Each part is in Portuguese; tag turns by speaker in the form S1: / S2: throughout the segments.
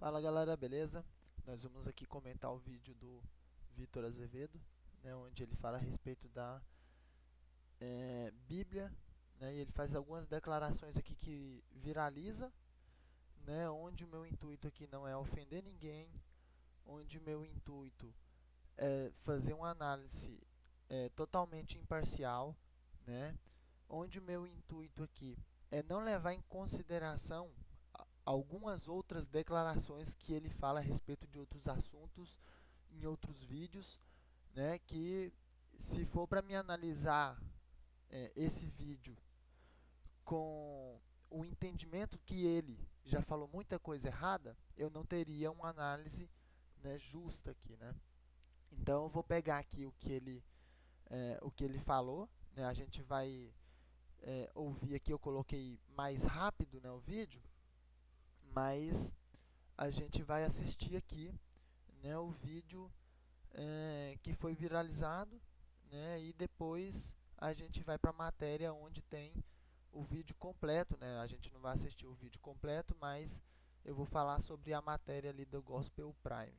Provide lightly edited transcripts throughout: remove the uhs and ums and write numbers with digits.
S1: Fala galera, beleza? Nós vamos aqui comentar o vídeo do Vitor Azevedo, né, onde ele fala a respeito da Bíblia, né, e ele faz algumas declarações aqui que viraliza, né, onde o meu intuito aqui não é ofender ninguém, onde o meu intuito é fazer uma análise totalmente imparcial, né, onde o meu intuito aqui é não levar em consideração algumas outras declarações que ele fala a respeito de outros assuntos em outros vídeos, né, que se for para me analisar esse vídeo com o entendimento que ele já falou muita coisa errada, eu não teria uma análise, né, justa aqui, né? Então eu vou pegar aqui o que ele falou, né? A gente vai ouvir aqui, eu coloquei mais rápido, né, o vídeo, mas a gente vai assistir aqui, né, o vídeo que foi viralizado, né, e depois a gente vai para a matéria onde tem o vídeo completo, né? A gente não vai assistir o vídeo completo, mas eu vou falar sobre a matéria ali do Gospel Prime.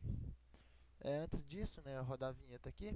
S1: Antes disso, né, rodar a vinheta aqui.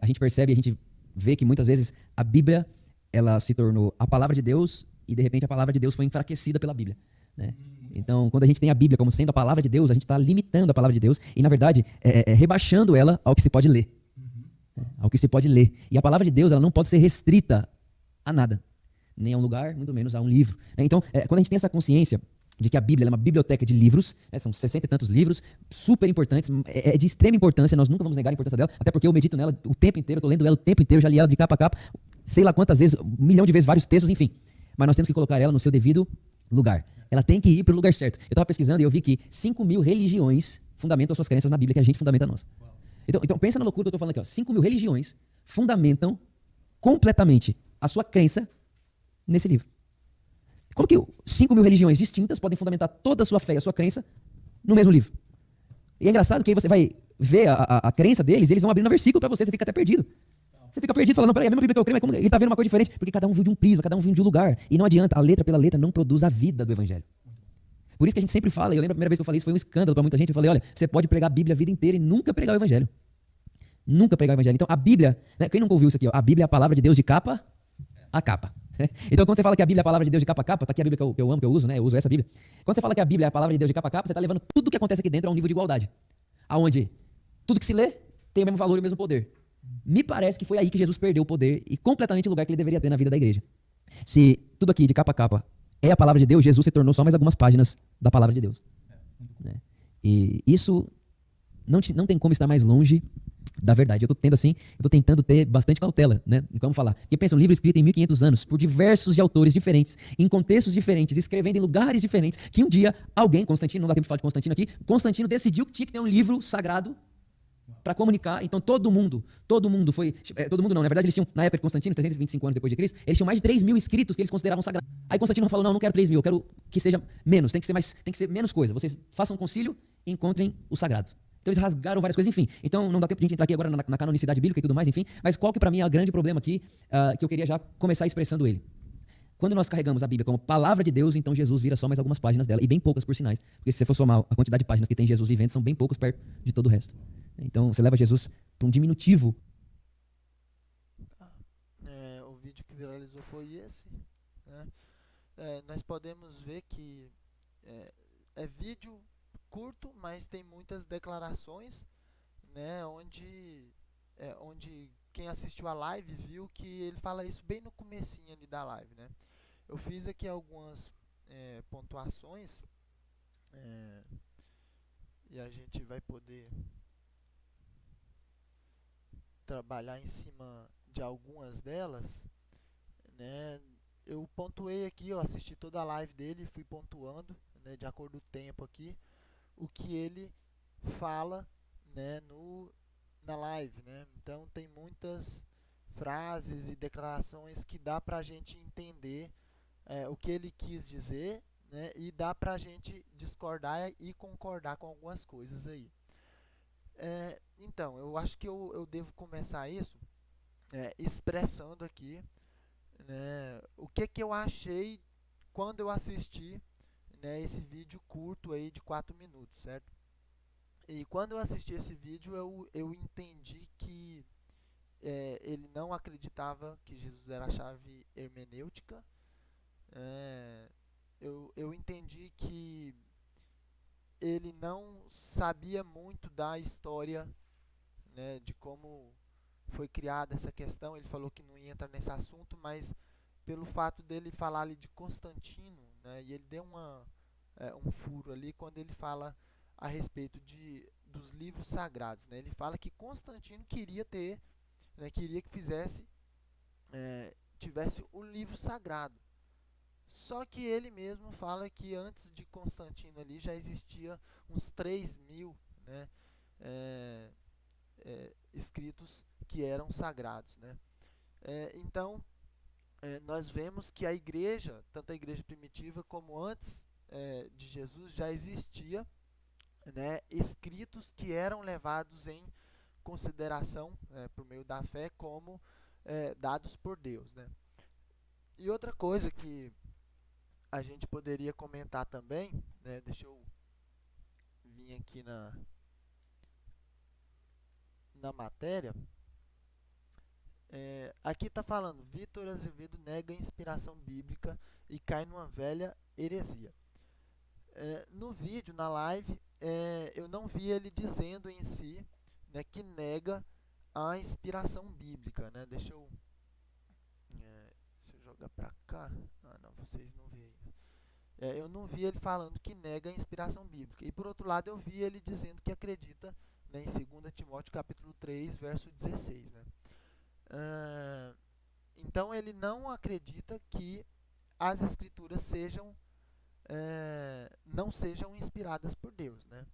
S2: A gente percebe, a gente vê que muitas vezes a Bíblia ela se tornou a palavra de Deus e de repente a palavra de Deus foi enfraquecida pela Bíblia, né? Então, quando a gente tem a Bíblia como sendo a palavra de Deus, a gente está limitando a palavra de Deus e, na verdade, rebaixando ela ao que se pode ler. Ao que se pode ler. E a palavra de Deus ela não pode ser restrita a nada. Nem a um lugar, muito menos a um livro. Então, quando a gente tem essa consciência de que a Bíblia é uma biblioteca de livros, né, são 60 e tantos livros, super importantes, é de extrema importância, nós nunca vamos negar a importância dela, até porque eu medito nela o tempo inteiro, estou lendo ela o tempo inteiro, já li ela de capa a capa, sei lá quantas vezes, 1 milhão de vezes, vários textos, enfim. Mas nós temos que colocar ela no seu devido lugar. Ela tem que ir para o lugar certo. Eu estava pesquisando e eu vi que 5.000 religiões fundamentam as suas crenças na Bíblia, que a gente fundamenta a nossa. Então pensa na loucura que eu estou falando aqui. Ó. 5.000 religiões fundamentam completamente a sua crença nesse livro. Como que 5.000 religiões distintas podem fundamentar toda a sua fé e a sua crença no mesmo livro? E é engraçado que aí você vai ver a crença deles e eles vão abrindo um versículo para você fica até perdido. Você fica perdido falando, não, peraí, a mesma Bíblia que eu creio, mas como ele está vendo uma coisa diferente? Porque cada um viu de um prisma, cada um viu de um lugar. E não adianta, a letra pela letra não produz a vida do Evangelho. Por isso que a gente sempre fala, e eu lembro a primeira vez que eu falei isso, foi um escândalo para muita gente. Eu falei, olha, você pode pregar a Bíblia a vida inteira e nunca pregar o Evangelho. Nunca pregar o Evangelho. Então a Bíblia, né, quem nunca ouviu isso aqui? Ó, a Bíblia é a palavra de Deus de capa a capa. Então, quando você fala que a Bíblia é a palavra de Deus de capa a capa, tá aqui a Bíblia que eu amo, que eu uso, né? Eu uso essa Bíblia. Quando você fala que a Bíblia é a palavra de Deus de capa a capa, você está levando tudo que acontece aqui dentro a um nível de igualdade. Aonde tudo que se lê tem o mesmo valor e o mesmo poder. Me parece que foi aí que Jesus perdeu o poder e completamente o lugar que ele deveria ter na vida da igreja. Se tudo aqui de capa a capa é a palavra de Deus, Jesus se tornou só mais algumas páginas da palavra de Deus. Né? E isso não tem como estar mais longe da verdade. Eu tô tentando ter bastante cautela, né? Em como falar. Porque pensa, um livro escrito em 1500 anos, por diversos de autores diferentes, em contextos diferentes, escrevendo em lugares diferentes, que um dia alguém, Constantino, não dá tempo de falar de Constantino aqui, Constantino decidiu que tinha que ter um livro sagrado para comunicar. Então todo mundo foi, todo mundo não, na verdade eles tinham, na época de Constantino, 325 anos depois de Cristo, eles tinham mais de 3.000 escritos que eles consideravam sagrados. Aí Constantino falou, não quero 3.000, eu quero que seja menos, tem que ser menos coisa. Vocês façam um concílio e encontrem o sagrado. Então eles rasgaram várias coisas, enfim. Então não dá tempo de a gente entrar aqui agora na canonicidade bíblica e tudo mais, enfim. Mas qual que para mim é o grande problema aqui, que eu queria já começar expressando ele? Quando nós carregamos a Bíblia como palavra de Deus, então Jesus vira só mais algumas páginas dela, e bem poucas por sinais. Porque se você for somar a quantidade de páginas que tem Jesus vivendo, são bem poucos perto de todo o resto. Então você leva Jesus para um diminutivo.
S1: Tá. O vídeo que viralizou foi esse, né? Nós podemos ver que é, é vídeo curto, mas tem muitas declarações, né? Onde quem assistiu a live viu que ele fala isso bem no comecinho ali da live, né? Eu fiz aqui algumas pontuações é, e a gente vai poder trabalhar em cima de algumas delas, né? Eu pontuei aqui, eu assisti toda a live dele e fui pontuando, né, de acordo com o tempo aqui, o que ele fala, né, na live, né? Então tem muitas frases e declarações que dá para a gente entender o que ele quis dizer, né? E dá para a gente discordar e concordar com algumas coisas aí. Então, eu acho que eu devo começar isso expressando aqui, né, o que eu achei quando eu assisti, né, esse vídeo curto aí de 4 minutos, certo? E quando eu assisti esse vídeo, eu entendi que ele não acreditava que Jesus era a chave hermenêutica. Eu entendi que ele não sabia muito da história, né, de como foi criada essa questão. Ele falou que não ia entrar nesse assunto, mas pelo fato dele falar ali de Constantino, né, e ele deu um furo ali quando ele fala a respeito dos livros sagrados, né. Ele fala que Constantino queria ter, né, queria que tivesse o livro sagrado. Só que ele mesmo fala que antes de Constantino ali já existia uns 3.000, né, é, escritos que eram sagrados, né. Então, nós vemos que a igreja, tanto a igreja primitiva como antes de Jesus, já existia, né, escritos que eram levados em consideração por meio da fé como dados por Deus, né. E outra coisa que a gente poderia comentar também, né, deixa eu vir aqui na matéria. Aqui está falando, Vitor Azevedo nega a inspiração bíblica e cai numa velha heresia. No vídeo, na live, eu não vi ele dizendo em si, né, que nega a inspiração bíblica, né? Se eu jogar para cá, não, vocês não veem ainda. Eu não vi ele falando que nega a inspiração bíblica. E por outro lado, eu vi ele dizendo que acredita, né, em 2 Timóteo capítulo 3, verso 16, né? Então ele não acredita que as escrituras não sejam inspiradas por Deus, né?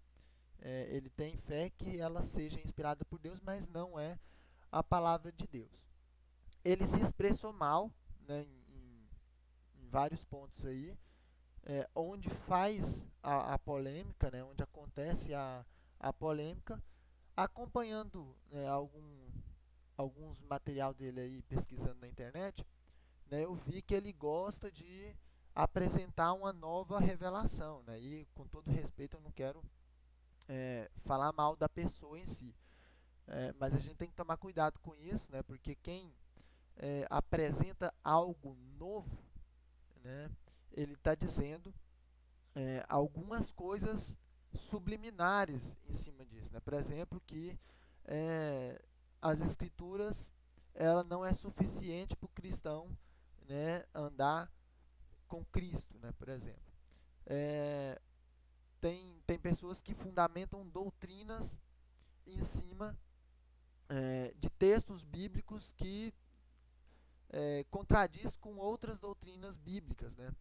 S1: Ele tem fé que ela seja inspirada por Deus, mas não é a palavra de Deus. Ele se expressou mal, né, em vários pontos aí, onde faz a polêmica, né, onde acontece a polêmica, acompanhando, né, alguns material dele aí, pesquisando na internet, né, eu vi que ele gosta de apresentar uma nova revelação, né, e com todo respeito eu não quero falar mal da pessoa em si, mas a gente tem que tomar cuidado com isso, né, porque quem apresenta algo novo, né, ele está dizendo algumas coisas subliminares em cima disso, né? Por exemplo, que as escrituras ela não é suficiente para o cristão, né, andar com Cristo, né? Por exemplo, tem pessoas que fundamentam doutrinas em cima de textos bíblicos que contradiz com outras doutrinas bíblicas, né?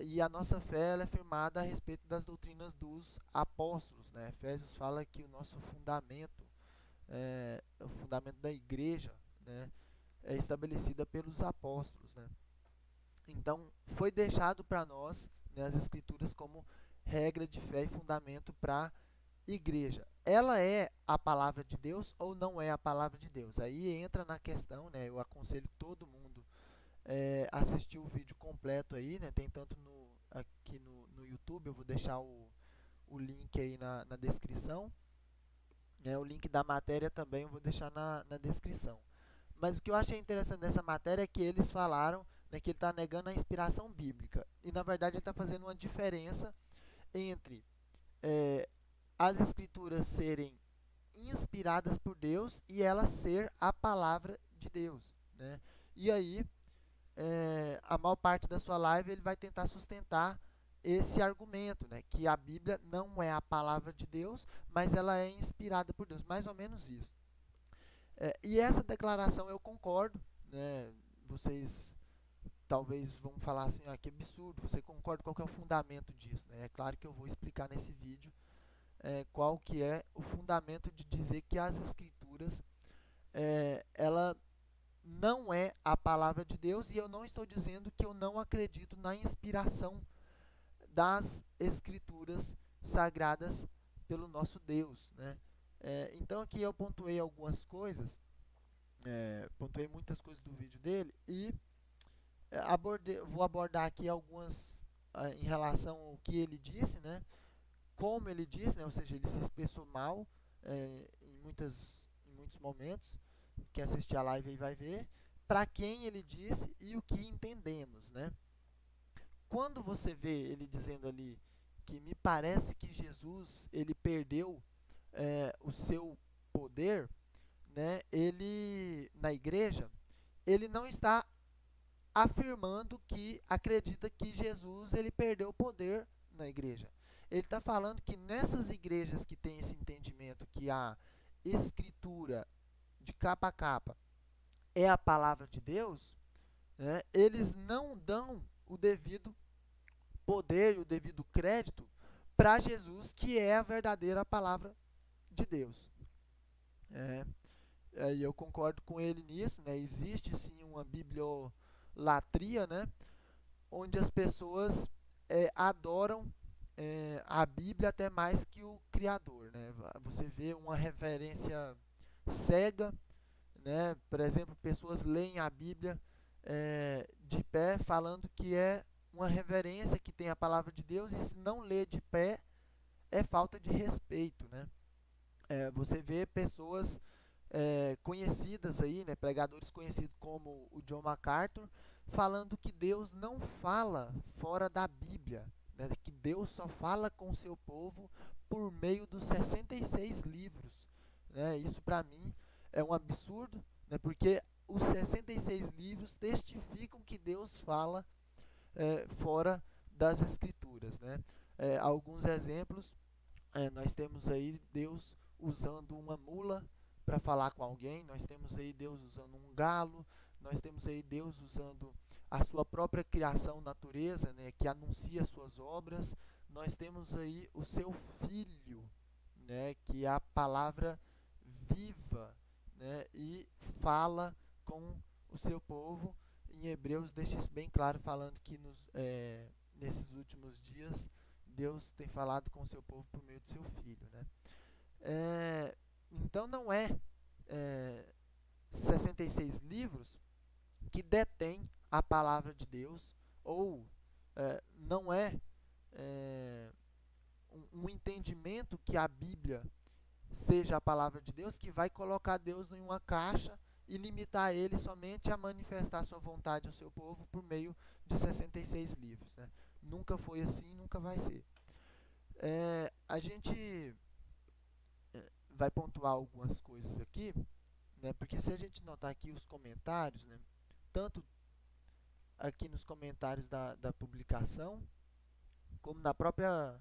S1: E a nossa fé ela é firmada a respeito das doutrinas dos apóstolos, né? Efésios fala que o nosso fundamento, o fundamento da igreja, né, é estabelecida pelos apóstolos, né? Então, foi deixado para nós, né, as escrituras como regra de fé e fundamento para a igreja. Ela é a palavra de Deus ou não é a palavra de Deus? Aí entra na questão, né? Eu aconselho todo mundo assistir o vídeo completo aí, né? Tem tanto aqui no YouTube, eu vou deixar o link aí na descrição. O link da matéria também eu vou deixar na descrição. Mas o que eu achei interessante dessa matéria é que eles falaram, né, que ele está negando a inspiração bíblica. E na verdade ele está fazendo uma diferença entre as escrituras serem inspiradas por Deus e ela ser a palavra de Deus, né? E aí, a maior parte da sua live ele vai tentar sustentar esse argumento, né? Que a Bíblia não é a palavra de Deus, mas ela é inspirada por Deus, mais ou menos isso. E essa declaração eu concordo, né? Vocês talvez vão falar assim, que absurdo, você concorda, qual que é o fundamento disso, né? É claro que eu vou explicar nesse vídeo qual que é o fundamento de dizer que as escrituras ela não é a palavra de Deus, e eu não estou dizendo que eu não acredito na inspiração das escrituras sagradas pelo nosso Deus, né? Então aqui eu pontuei algumas coisas, pontuei muitas coisas do vídeo dele e vou abordar aqui algumas em relação ao que ele disse, né? Como ele disse, né? Ou seja, ele se expressou mal em muitos momentos. Quem assistir a live aí vai ver para quem ele disse e o que entendemos, né? Quando você vê ele dizendo ali que me parece que Jesus ele perdeu o seu poder, né? Ele na igreja ele não está afirmando que acredita que Jesus ele perdeu o poder na igreja. Ele está falando que nessas igrejas que tem esse entendimento que a escritura de capa a capa é a palavra de Deus, né, eles não dão o devido poder e o devido crédito para Jesus, que é a verdadeira palavra de Deus. E eu concordo com ele nisso, né? Existe sim uma bibliolatria, né? Onde as pessoas adoram a Bíblia até mais que o Criador, né? Você vê uma reverência cega, né? Por exemplo, pessoas leem a Bíblia de pé, falando que é uma reverência que tem a palavra de Deus, e se não lê de pé, é falta de respeito, né? Você vê pessoas conhecidas aí, né, pregadores conhecidos como o John MacArthur, falando que Deus não fala fora da Bíblia, né, que Deus só fala com o seu povo por meio dos 66 livros. Né? Isso para mim é um absurdo, né, porque os 66 livros testificam que Deus fala fora das Escrituras. Né? Alguns exemplos, nós temos aí Deus usando uma mula para falar com alguém, nós temos aí Deus usando um galo, nós temos aí Deus usando a sua própria criação, natureza, né, que anuncia suas obras, nós temos aí o seu Filho, né, que é a palavra viva, né, e fala com o seu povo. Em Hebreus deixa isso bem claro, falando que nesses últimos dias Deus tem falado com o seu povo por meio de seu Filho, né? Então não é 66 livros que detém a palavra de Deus, ou não é um entendimento que a Bíblia seja a palavra de Deus, que vai colocar Deus em uma caixa e limitar ele somente a manifestar sua vontade ao seu povo por meio de 66 livros. Né? Nunca foi assim, nunca vai ser. A gente vai pontuar algumas coisas aqui, né? Porque se a gente notar aqui os comentários, né? Tanto aqui nos comentários da publicação, como na própria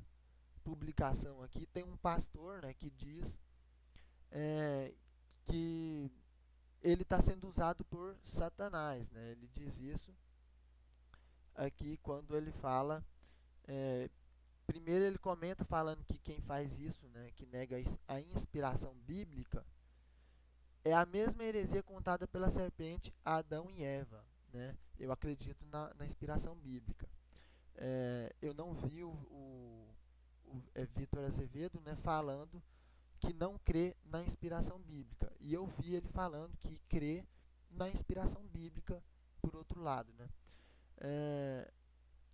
S1: publicação aqui, tem um pastor, né, que diz que ele está sendo usado por Satanás, né? Ele diz isso aqui quando ele fala. Primeiro ele comenta falando que quem faz isso, né, que nega a inspiração bíblica, é a mesma heresia contada pela serpente a Adão e Eva. Né? Eu acredito na inspiração bíblica. Eu não vi o Vitor Azevedo, né, falando que não crê na inspiração bíblica. E eu vi ele falando que crê na inspiração bíblica por outro lado. Né?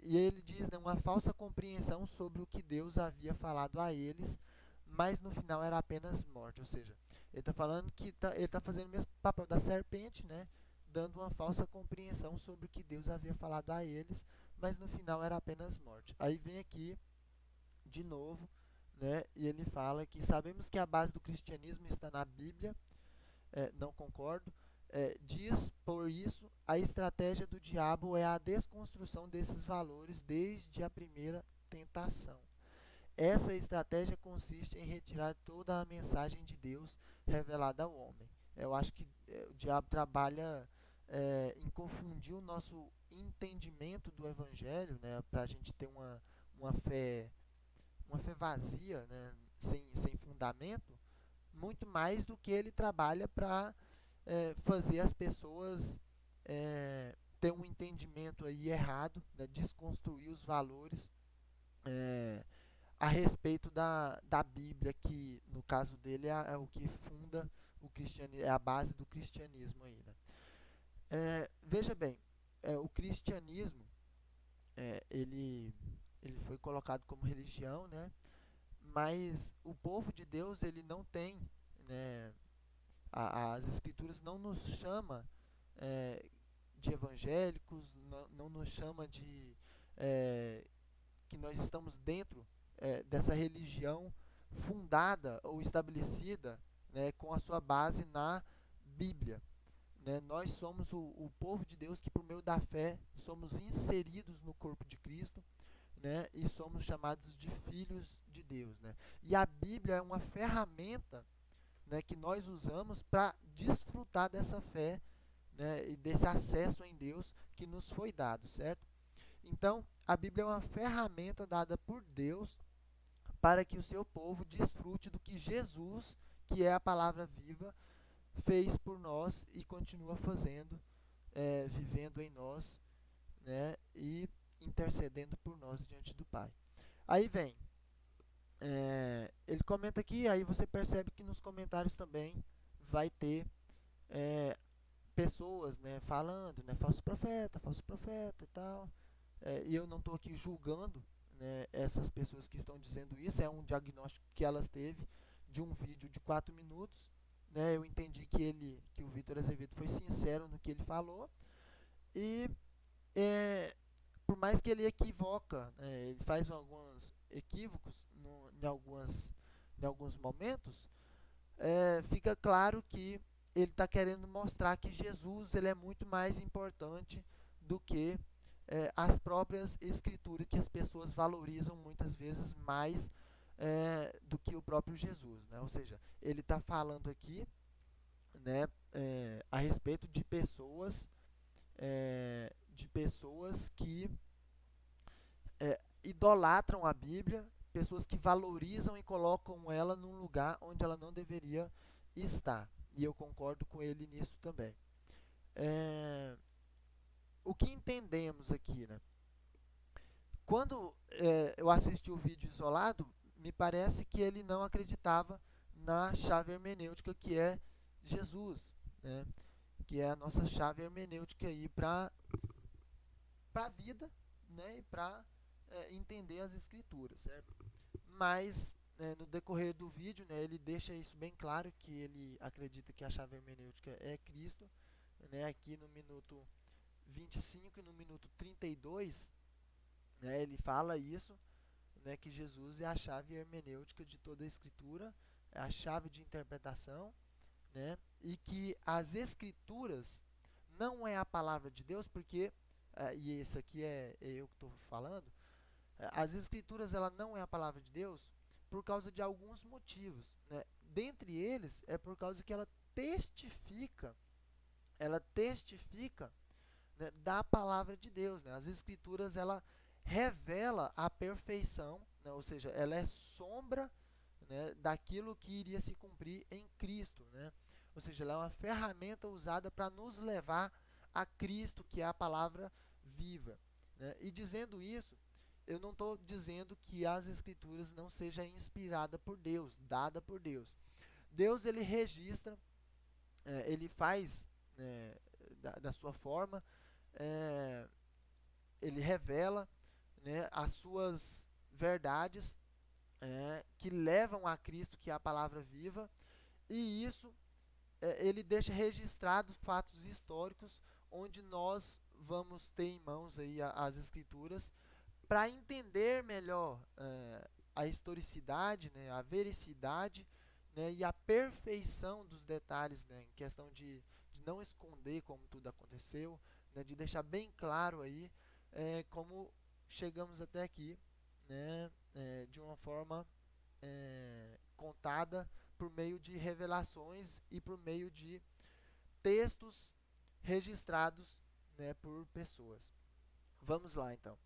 S1: E ele diz, né, uma falsa compreensão sobre o que Deus havia falado a eles, mas no final era apenas morte. Ou seja, ele está falando que ele está fazendo o mesmo papel da serpente, né, dando uma falsa compreensão sobre o que Deus havia falado a eles, mas no final era apenas morte. Aí vem aqui, de novo, né, e ele fala que sabemos que a base do cristianismo está na Bíblia. Não concordo. Diz, por isso, a estratégia do diabo é a desconstrução desses valores desde a primeira tentação. Essa estratégia consiste em retirar toda a mensagem de Deus revelada ao homem. Eu acho que o diabo trabalha em confundir o nosso entendimento do Evangelho, né, para a gente ter uma fé vazia, né, sem fundamento, muito mais do que ele trabalha para fazer as pessoas ter um entendimento aí errado, né, desconstruir os valores a respeito da Bíblia, que no caso dele é o que funda o cristianismo, é a base do cristianismo aí, né? Veja bem, o cristianismo ele foi colocado como religião, né? Mas o povo de Deus ele não tem, né? As escrituras não nos chama de evangélicos, não nos chama de que nós estamos dentro dessa religião fundada ou estabelecida, né, com a sua base na Bíblia. Né? Nós somos o povo de Deus que, por meio da fé, somos inseridos no corpo de Cristo, né, e somos chamados de filhos de Deus. Né? E a Bíblia é uma ferramenta, né, que nós usamos para desfrutar dessa fé, né, e desse acesso em Deus que nos foi dado, certo? Então, a Bíblia é uma ferramenta dada por Deus para que o seu povo desfrute do que Jesus, que é a palavra viva, fez por nós e continua fazendo, vivendo em nós, né, e intercedendo por nós diante do Pai. Aí vem, ele comenta aqui, aí você percebe que nos comentários também vai ter pessoas, né, falando, né, falso profeta e tal. E eu não estou aqui julgando, né, essas pessoas que estão dizendo isso, é um diagnóstico que elas teve de um vídeo de 4 minutos. Né, eu entendi que o Vitor Azevedo foi sincero no que ele falou, e por mais que ele equivoca, né, ele faz alguns equívocos em alguns momentos, fica claro que ele está querendo mostrar que Jesus ele é muito mais importante do que as próprias escrituras, que as pessoas valorizam muitas vezes mais do que o próprio Jesus. Né? Ou seja, ele está falando aqui, né, a respeito de pessoas que idolatram a Bíblia, pessoas que valorizam e colocam ela num lugar onde ela não deveria estar. E eu concordo com ele nisso também. O que entendemos aqui, né? Quando eu assisti o vídeo isolado, me parece que ele não acreditava na chave hermenêutica que é Jesus, né? Que é a nossa chave hermenêutica aí para a vida, né? E para entender as escrituras, certo? Mas no decorrer do vídeo, né, ele deixa isso bem claro, que ele acredita que a chave hermenêutica é Cristo, né? Aqui no minuto 25 e no minuto 32, né, ele fala isso, né, que Jesus é a chave hermenêutica de toda a escritura, é a chave de interpretação, né, e que as escrituras não é a palavra de Deus, porque, e isso aqui é eu que estou falando, as escrituras ela não é a palavra de Deus por causa de alguns motivos. Né? Dentre eles, é por causa que ela testifica, né, da palavra de Deus. Né? As escrituras ela revela a perfeição, né? Ou seja, ela é sombra, né, daquilo que iria se cumprir em Cristo. Né? Ou seja, ela é uma ferramenta usada para nos levar a Cristo, que é a palavra viva. Né? E dizendo isso, eu não estou dizendo que as escrituras não sejam inspiradas por Deus, dada por Deus. Deus ele registra, ele faz da sua forma, ele revela, né, as suas verdades que levam a Cristo, que é a palavra viva, e isso ele deixa registrado fatos históricos onde nós vamos ter em mãos aí as escrituras para entender melhor a historicidade, né, a vericidade, né, e a perfeição dos detalhes, né, em questão de não esconder como tudo aconteceu, né, de deixar bem claro aí como chegamos até aqui, né, de uma forma contada por meio de revelações e por meio de textos registrados, né, por pessoas. Vamos lá então.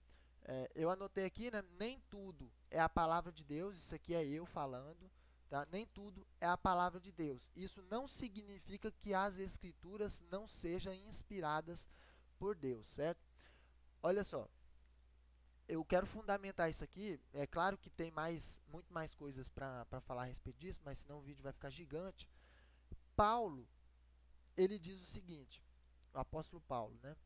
S1: Eu anotei aqui, né, nem tudo é a palavra de Deus, isso aqui é eu falando, tá? Nem tudo é a palavra de Deus. Isso não significa que as escrituras não sejam inspiradas por Deus, certo? Olha só, eu quero fundamentar isso aqui. É claro que tem muito mais coisas para falar a respeito disso, mas senão o vídeo vai ficar gigante. Paulo, ele diz o seguinte, o apóstolo Paulo, né?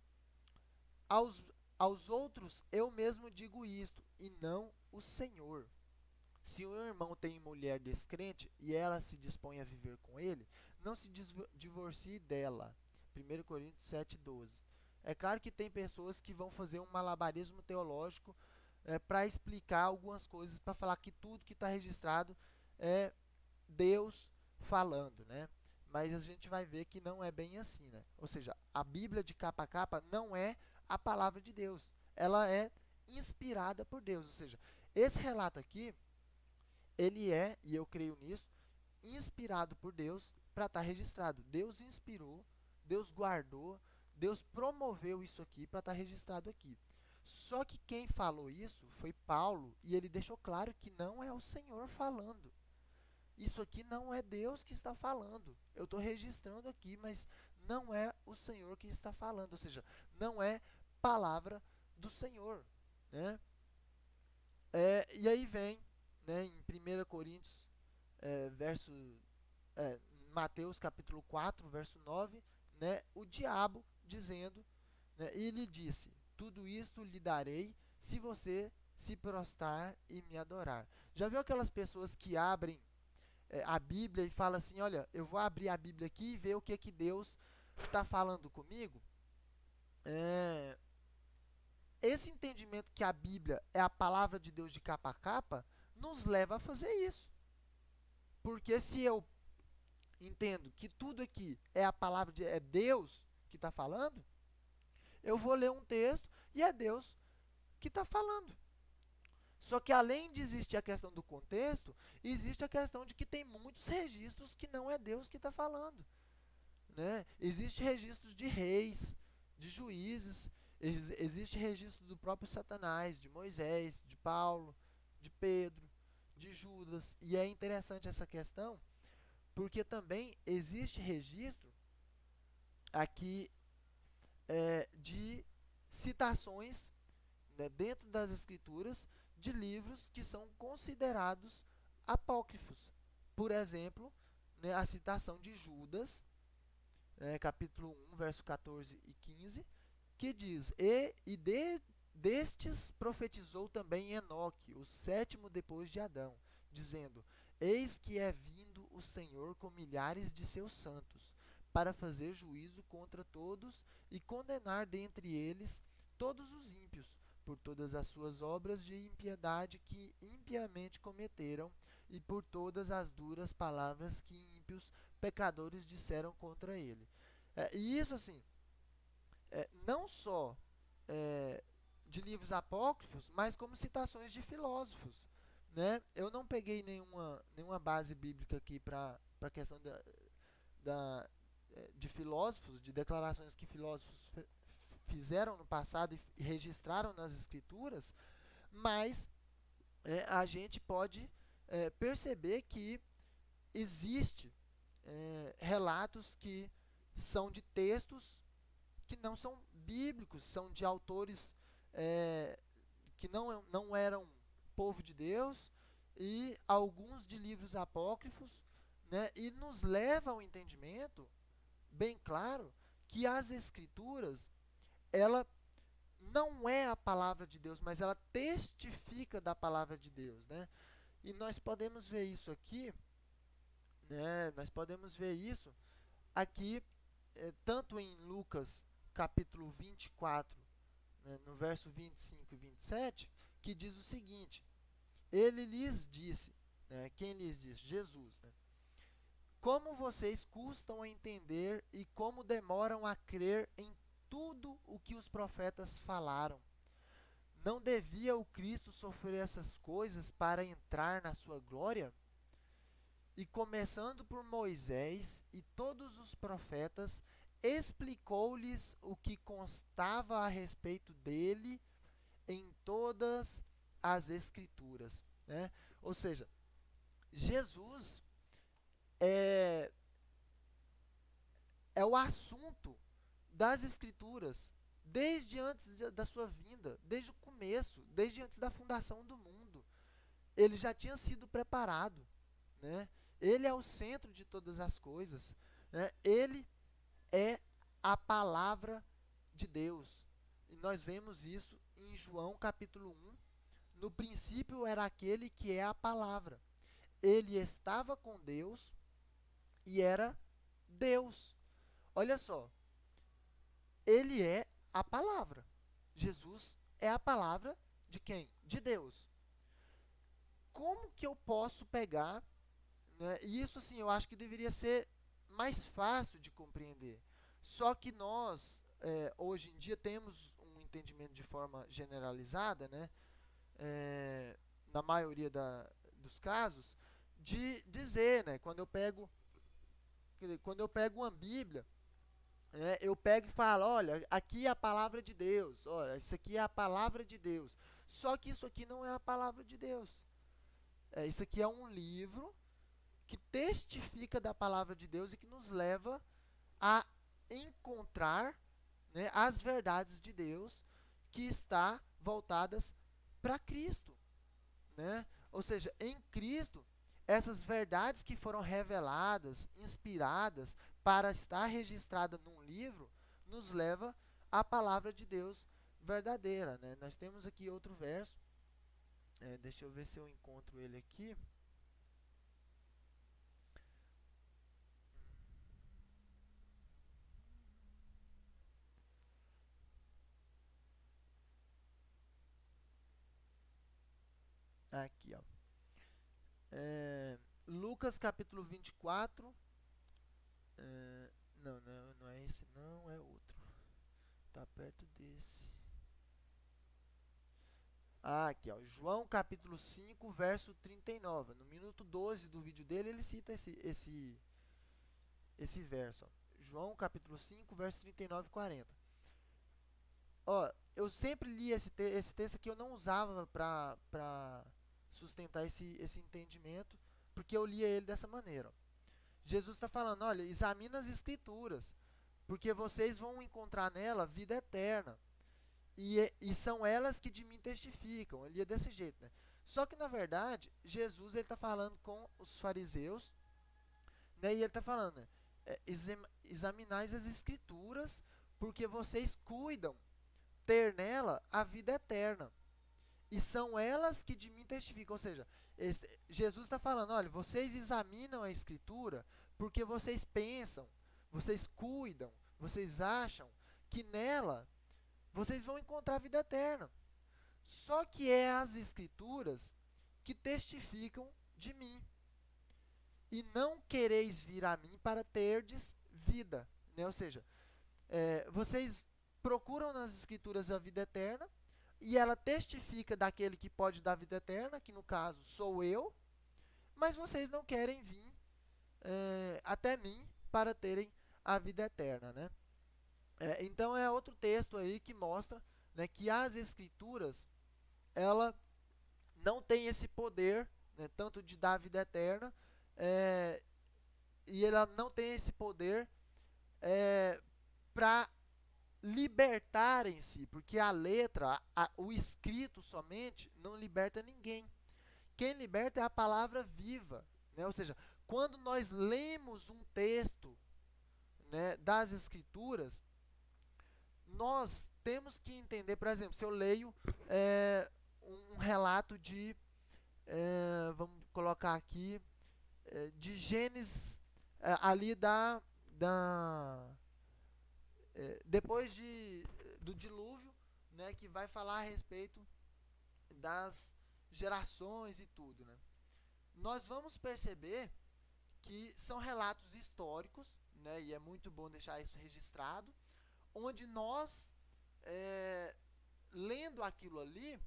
S1: Aos, aos outros eu mesmo digo isto, e não o Senhor. Se um irmão tem mulher descrente e ela se dispõe a viver com ele, não se divorcie dela. 1 Coríntios 7,12. É claro que tem pessoas que vão fazer um malabarismo teológico para explicar algumas coisas, para falar que tudo que está registrado é Deus falando, né? Mas a gente vai ver que não é bem assim, né? Ou seja, a Bíblia de capa a capa não é a palavra de Deus. Ela é inspirada por Deus. Ou seja, esse relato aqui, ele é, e eu creio nisso, inspirado por Deus para estar registrado. Deus inspirou, Deus guardou, Deus promoveu isso aqui para estar registrado aqui. Só que quem falou isso foi Paulo, e ele deixou claro que não é o Senhor falando. Isso aqui não é Deus que está falando. Eu estou registrando aqui, mas não é o Senhor que está falando. Ou seja, não é palavra do Senhor, né? E aí vem, né, em 1 Coríntios, verso, Mateus capítulo 4, verso 9, né, o diabo dizendo, né, e lhe disse, tudo isto lhe darei se você se prostrar e me adorar. Já viu aquelas pessoas que abrem a Bíblia e falam assim, olha, eu vou abrir a Bíblia aqui e ver o que Deus está falando comigo? Esse entendimento que a Bíblia é a palavra de Deus de capa a capa, nos leva a fazer isso. Porque se eu entendo que tudo aqui é a palavra de é Deus que está falando, eu vou ler um texto e é Deus que está falando. Só que além de existir a questão do contexto, existe a questão de que tem muitos registros que não é Deus que está falando, né? Existe registros de reis, de juízes, existe registro do próprio Satanás, de Moisés, de Paulo, de Pedro, de Judas. E é interessante essa questão, porque também existe registro aqui de citações, né, dentro das escrituras, de livros que são considerados apócrifos. Por exemplo, né, a citação de Judas, capítulo 1, verso 14 e 15, que diz, destes profetizou também Enoque, o sétimo depois de Adão, dizendo, eis que é vindo o Senhor com milhares de seus santos, para fazer juízo contra todos e condenar dentre eles todos os ímpios, por todas as suas obras de impiedade que impiamente cometeram, e por todas as duras palavras que ímpios pecadores disseram contra ele. E isso, assim, não só de livros apócrifos, mas como citações de filósofos, né? Eu não peguei nenhuma base bíblica aqui para a questão de filósofos, de declarações que filósofos fizeram no passado e registraram nas escrituras, mas a gente pode perceber que existe relatos que são de textos que não são bíblicos, são de autores que não eram povo de Deus, e alguns de livros apócrifos, né, e nos leva ao entendimento bem claro que as escrituras, ela não é a palavra de Deus, mas ela testifica da palavra de Deus, né? E nós podemos ver isso aqui, né? Nós podemos ver isso aqui, tanto em Lucas capítulo 24, né, no verso 25 e 27, que diz o seguinte, ele lhes disse, né, quem lhes disse? Jesus, né? Como vocês custam a entender e como demoram a crer em tudo o que os profetas falaram. Não devia o Cristo sofrer essas coisas para entrar na sua glória? E começando por Moisés e todos os profetas, explicou-lhes o que constava a respeito dele em todas as escrituras, né? Ou seja, Jesus é, é o assunto das Escrituras, desde antes da sua vinda, desde o começo, desde antes da fundação do mundo. Ele já tinha sido preparado, né? Ele é o centro de todas as coisas, né? Ele é a palavra de Deus. E nós vemos isso em João capítulo 1. No princípio era aquele que é a palavra. Ele estava com Deus e era Deus. Olha só, ele é a palavra. Jesus é a palavra de quem? De Deus. Como que eu posso pegar, né? E isso, assim, eu acho que deveria ser mais fácil de compreender. Só que nós, hoje em dia, temos um entendimento de forma generalizada, né? Na maioria dos casos, de dizer, né? Quando eu pego uma Bíblia, eu pego e falo, olha, aqui é a palavra de Deus, olha, isso aqui é a palavra de Deus. Só que isso aqui não é a palavra de Deus. Isso aqui é um livro que testifica da palavra de Deus e que nos leva a encontrar, né, as verdades de Deus que está voltadas para Cristo, né? Ou seja, em Cristo, essas verdades que foram reveladas, inspiradas para estar registrada num livro, nos leva à palavra de Deus verdadeira, né? Nós temos aqui outro verso, deixa eu ver se eu encontro ele aqui. Aqui, ó. Lucas capítulo 24. Não, não é esse, não, é outro. Tá perto desse. Aqui, ó. João capítulo 5, verso 39. No minuto 12 do vídeo dele, ele cita esse verso. Ó. João capítulo 5, verso 39 e 40. Ó, eu sempre li esse texto aqui, eu não usava para sustentar esse entendimento, porque eu lia ele dessa maneira. Ó. Jesus está falando, olha, examina as escrituras, porque vocês vão encontrar nela vida eterna. E são elas que de mim testificam. Ele é desse jeito, né? Só que, na verdade, Jesus está falando com os fariseus, né? E ele está falando, né? Examinais as escrituras, porque vocês cuidam ter nela a vida eterna. E são elas que de mim testificam. Ou seja, Jesus está falando, olha, vocês examinam a escritura porque vocês pensam, vocês cuidam, vocês acham que nela vocês vão encontrar a vida eterna. Só que é as escrituras que testificam de mim. E não quereis vir a mim para terdes vida. Né? Ou seja, vocês procuram nas escrituras a vida eterna, e ela testifica daquele que pode dar vida eterna, que no caso sou eu, mas vocês não querem vir até mim para terem a vida eterna, né? Então é outro texto aí que mostra, né, que as escrituras, ela não tem esse poder, né, tanto de dar vida eterna, e ela não tem esse poder para libertar em si, porque a letra, o escrito somente, não liberta ninguém. Quem liberta é a palavra viva, né? Ou seja, quando nós lemos um texto, né, das escrituras, nós temos que entender, por exemplo, se eu leio um relato vamos colocar aqui, de Gênesis, ali depois do dilúvio, né, que vai falar a respeito das gerações e tudo, né? Nós vamos perceber que são relatos históricos, né, e é muito bom deixar isso registrado, onde nós, lendo aquilo ali,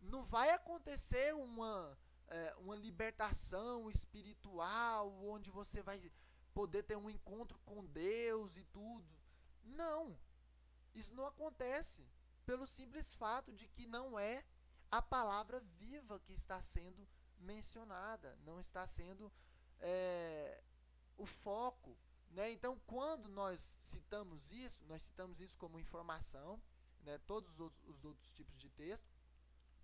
S1: não vai acontecer uma libertação espiritual, onde você vai poder ter um encontro com Deus e tudo. Não, isso não acontece pelo simples fato de que não é a palavra viva que está sendo mencionada, não está sendo o foco, né? Então, quando nós citamos isso como informação, né? Todos os outros tipos de texto,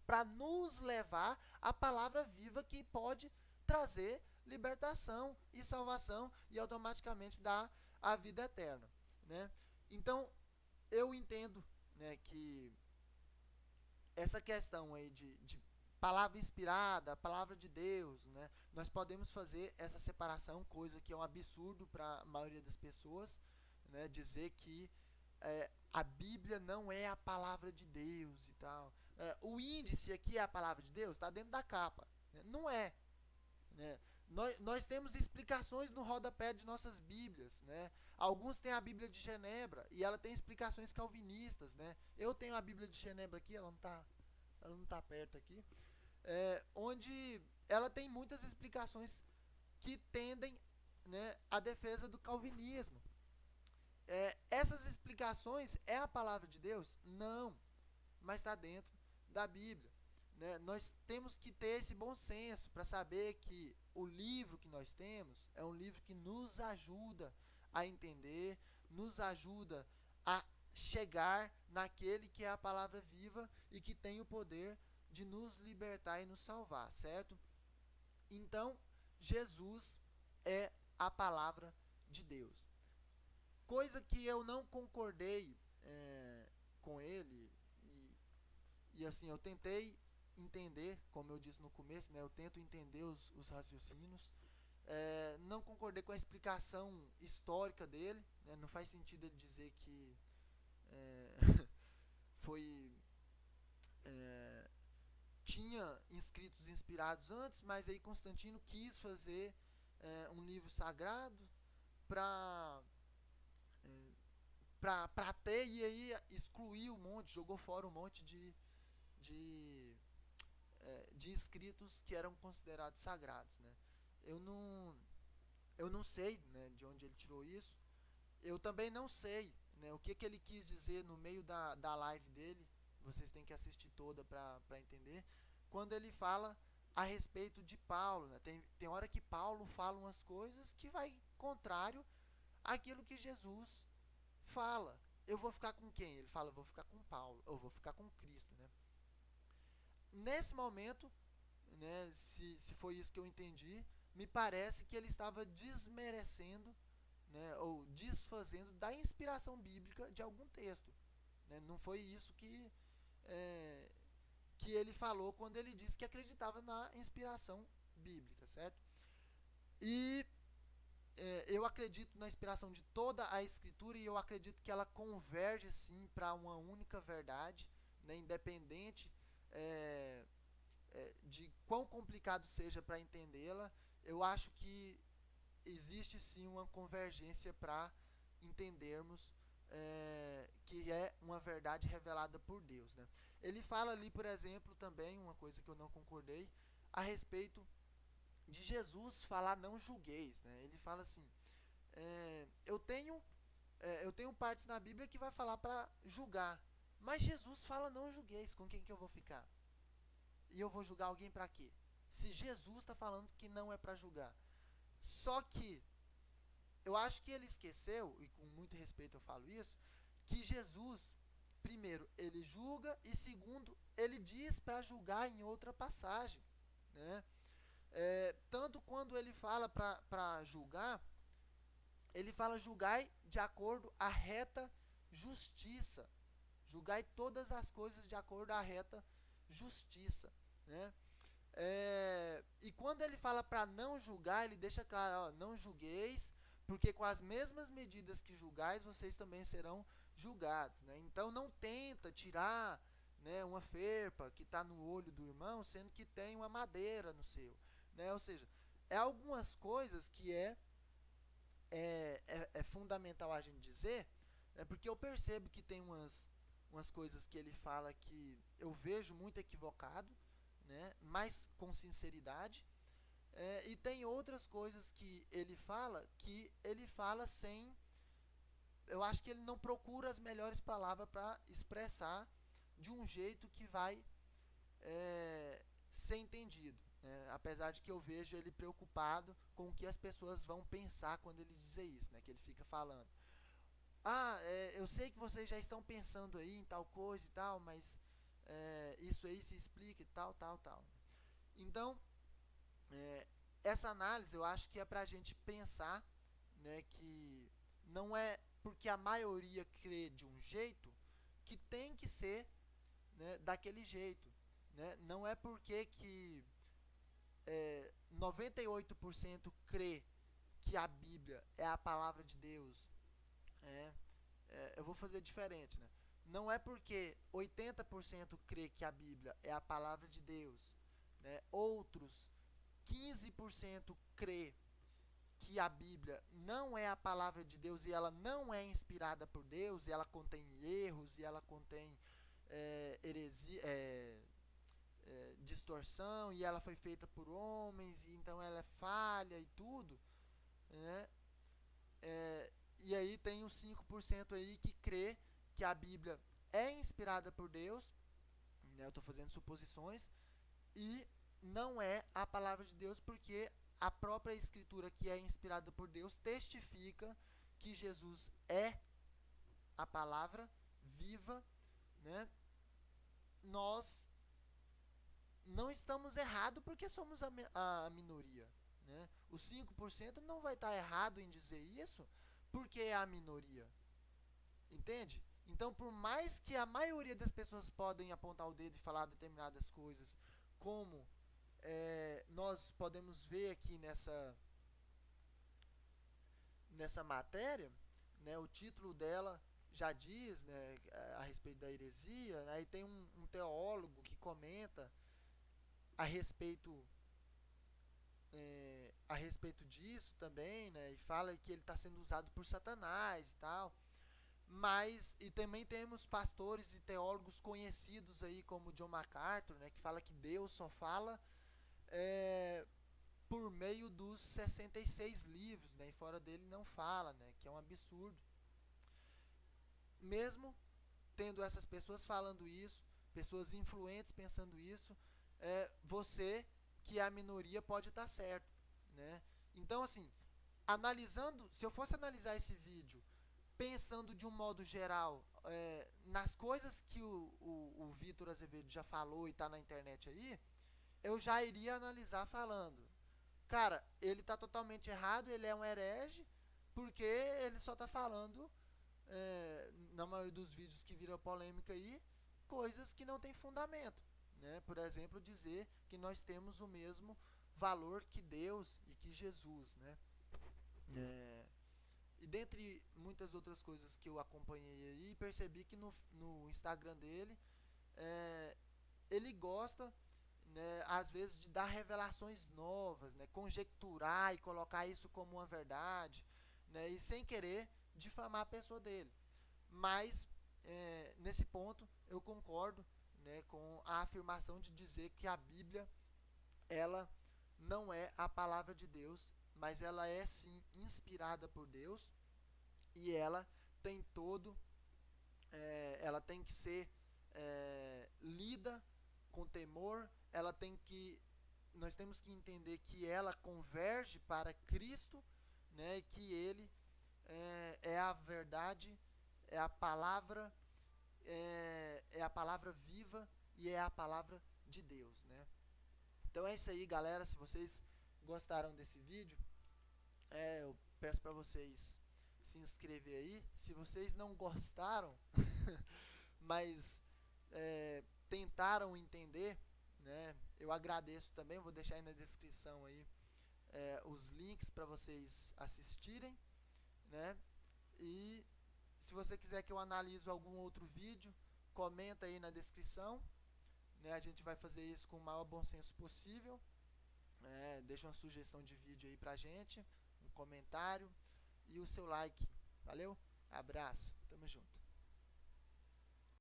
S1: para nos levar à palavra viva que pode trazer libertação e salvação e automaticamente dar a vida eterna, né? Então, eu entendo, né, que essa questão aí de palavra inspirada, palavra de Deus, né, nós podemos fazer essa separação, coisa que é um absurdo para a maioria das pessoas, né, dizer que a Bíblia não é a palavra de Deus e tal. O índice aqui é a palavra de Deus, está dentro da capa, né? Não é, né? Nós temos explicações no rodapé de nossas Bíblias, né? Alguns têm a Bíblia de Genebra e ela tem explicações calvinistas, né? Eu tenho a Bíblia de Genebra aqui, ela não tá perto aqui, onde ela tem muitas explicações que tendem, né, à defesa do calvinismo. Essas explicações é a palavra de Deus? Não, mas está dentro da Bíblia, né? Nós temos que ter esse bom senso para saber que o livro que nós temos é um livro que nos ajuda a entender, nos ajuda a chegar naquele que é a palavra viva e que tem o poder de nos libertar e nos salvar, certo? Então, Jesus é a palavra de Deus. Coisa que eu não concordei com ele, e assim, eu tentei entender, como eu disse no começo, né, eu tento entender os raciocínios. Não concordei com a explicação histórica dele, né, não faz sentido ele dizer que foi tinha escritos inspirados antes, mas aí Constantino quis fazer um livro sagrado para ter, e aí excluiu um monte, jogou fora um monte de, de escritos que eram considerados sagrados, né? Eu não sei, né, de onde ele tirou isso. Eu também não sei, né, o que ele quis dizer no meio da live dele. Vocês têm que assistir toda para entender. Quando ele fala a respeito de Paulo, né? Tem hora que Paulo fala umas coisas que vai contrário àquilo que Jesus fala. Eu vou ficar com quem? Ele fala, eu vou ficar com Paulo, eu vou ficar com Cristo, né? Nesse momento, né, se foi isso que eu entendi, me parece que ele estava desmerecendo, né, ou desfazendo da inspiração bíblica de algum texto, né? Não foi isso que ele falou quando ele disse que acreditava na inspiração bíblica, certo? E eu acredito na inspiração de toda a escritura, e eu acredito que ela converge sim para uma única verdade, né, independente de quão complicado seja para entendê-la. Eu acho que existe sim uma convergência para entendermos que é uma verdade revelada por Deus, né? Ele fala ali, por exemplo, também uma coisa que eu não concordei a respeito de Jesus falar não julgueis, né? Ele fala assim, eu tenho partes na Bíblia que vai falar para julgar, mas Jesus fala não julgueis, com quem que eu vou ficar? E eu vou julgar alguém para quê? Se Jesus está falando que não é para julgar. Só que eu acho que ele esqueceu, e com muito respeito eu falo isso, que Jesus, primeiro, ele julga, e segundo, ele diz para julgar em outra passagem, né? Tanto quando ele fala para julgar, ele fala julgai de acordo à reta justiça. Julgai todas as coisas de acordo à reta justiça, né? E quando ele fala para não julgar, ele deixa claro, ó, não julgueis, porque com as mesmas medidas que julgais, vocês também serão julgados, né? Então não tenta tirar, né, uma ferpa que está no olho do irmão, sendo que tem uma madeira no seu, né? Ou seja, algumas coisas que é fundamental a gente dizer, porque eu percebo que tem umas coisas que ele fala que eu vejo muito equivocado, né, mas com sinceridade, e tem outras coisas que ele fala sem, eu acho que ele não procura as melhores palavras para expressar de um jeito que vai ser entendido, né? Apesar de que eu vejo ele preocupado com o que as pessoas vão pensar quando ele dizer isso, né? Que ele fica falando: eu sei que vocês já estão pensando aí em tal coisa e tal, mas isso aí se explica e tal, tal, tal. Então, é, essa análise eu acho que é para a gente pensar, né, que não é porque a maioria crê de um jeito que tem que ser, né, daquele jeito. Né? Não é porque que 98% crê que a Bíblia é a palavra de Deus. É, eu vou fazer diferente. Né? Não é porque 80% crê que a Bíblia é a palavra de Deus, né? Outros 15% crê que a Bíblia não é a palavra de Deus e ela não é inspirada por Deus, e ela contém erros, e ela contém heresia, distorção, e ela foi feita por homens, e então ela é falha e tudo, né? E aí tem os 5% aí que crê que a Bíblia é inspirada por Deus, né? Eu estou fazendo suposições, e não é a palavra de Deus, porque a própria escritura, que é inspirada por Deus, testifica que Jesus é a palavra viva, né? Nós não estamos errados porque somos a minoria, né? Os 5% não vai estar errado em dizer isso porque é a minoria, entende? Então, por mais que a maioria das pessoas podem apontar o dedo e falar determinadas coisas, como nós podemos ver aqui nessa matéria, né, o título dela já diz, né, a respeito da heresia. Aí tem um teólogo que comenta a respeito disso também, né, e fala que ele está sendo usado por Satanás e tal. Mas, e também temos pastores e teólogos conhecidos aí, como John MacArthur, né, que fala que Deus só fala por meio dos 66 livros, né, e fora dele não fala, né, que é um absurdo. Mesmo tendo essas pessoas falando isso, pessoas influentes pensando isso, você, que é a minoria, pode estar certo, né? Então, assim, analisando, se eu fosse analisar esse vídeo pensando de um modo geral nas coisas que o Vitor Azevedo já falou e está na internet aí, eu já iria analisar falando: cara, ele está totalmente errado, ele é um herege, porque ele só está falando, na maioria dos vídeos que viram polêmica aí, coisas que não tem fundamento. Né? Por exemplo, dizer que nós temos o mesmo valor que Deus e que Jesus. Né? E dentre muitas outras coisas que eu acompanhei aí, percebi que no Instagram dele, ele gosta, né, às vezes, de dar revelações novas, né, conjecturar e colocar isso como uma verdade, né, e sem querer difamar a pessoa dele. Mas, nesse ponto, eu concordo, né, com a afirmação de dizer que a Bíblia, ela não é a palavra de Deus, mas ela é sim inspirada por Deus, e ela tem ela tem que ser lida com temor. Nós temos que entender que ela converge para Cristo, né, e que ele é a verdade, é a palavra, é a palavra viva e é a palavra de Deus, né? Então é isso aí, galera. Se vocês gostaram desse vídeo, eu peço para vocês se inscrever aí. Se vocês não gostaram, mas tentaram entender, né, eu agradeço também. Vou deixar aí na descrição aí os links para vocês assistirem, né? E se você quiser que eu analise algum outro vídeo, comenta aí na descrição, né? A gente vai fazer isso com o maior bom senso possível. Deixa uma sugestão de vídeo aí pra gente, um comentário e o seu like. Valeu? Abraço, tamo junto.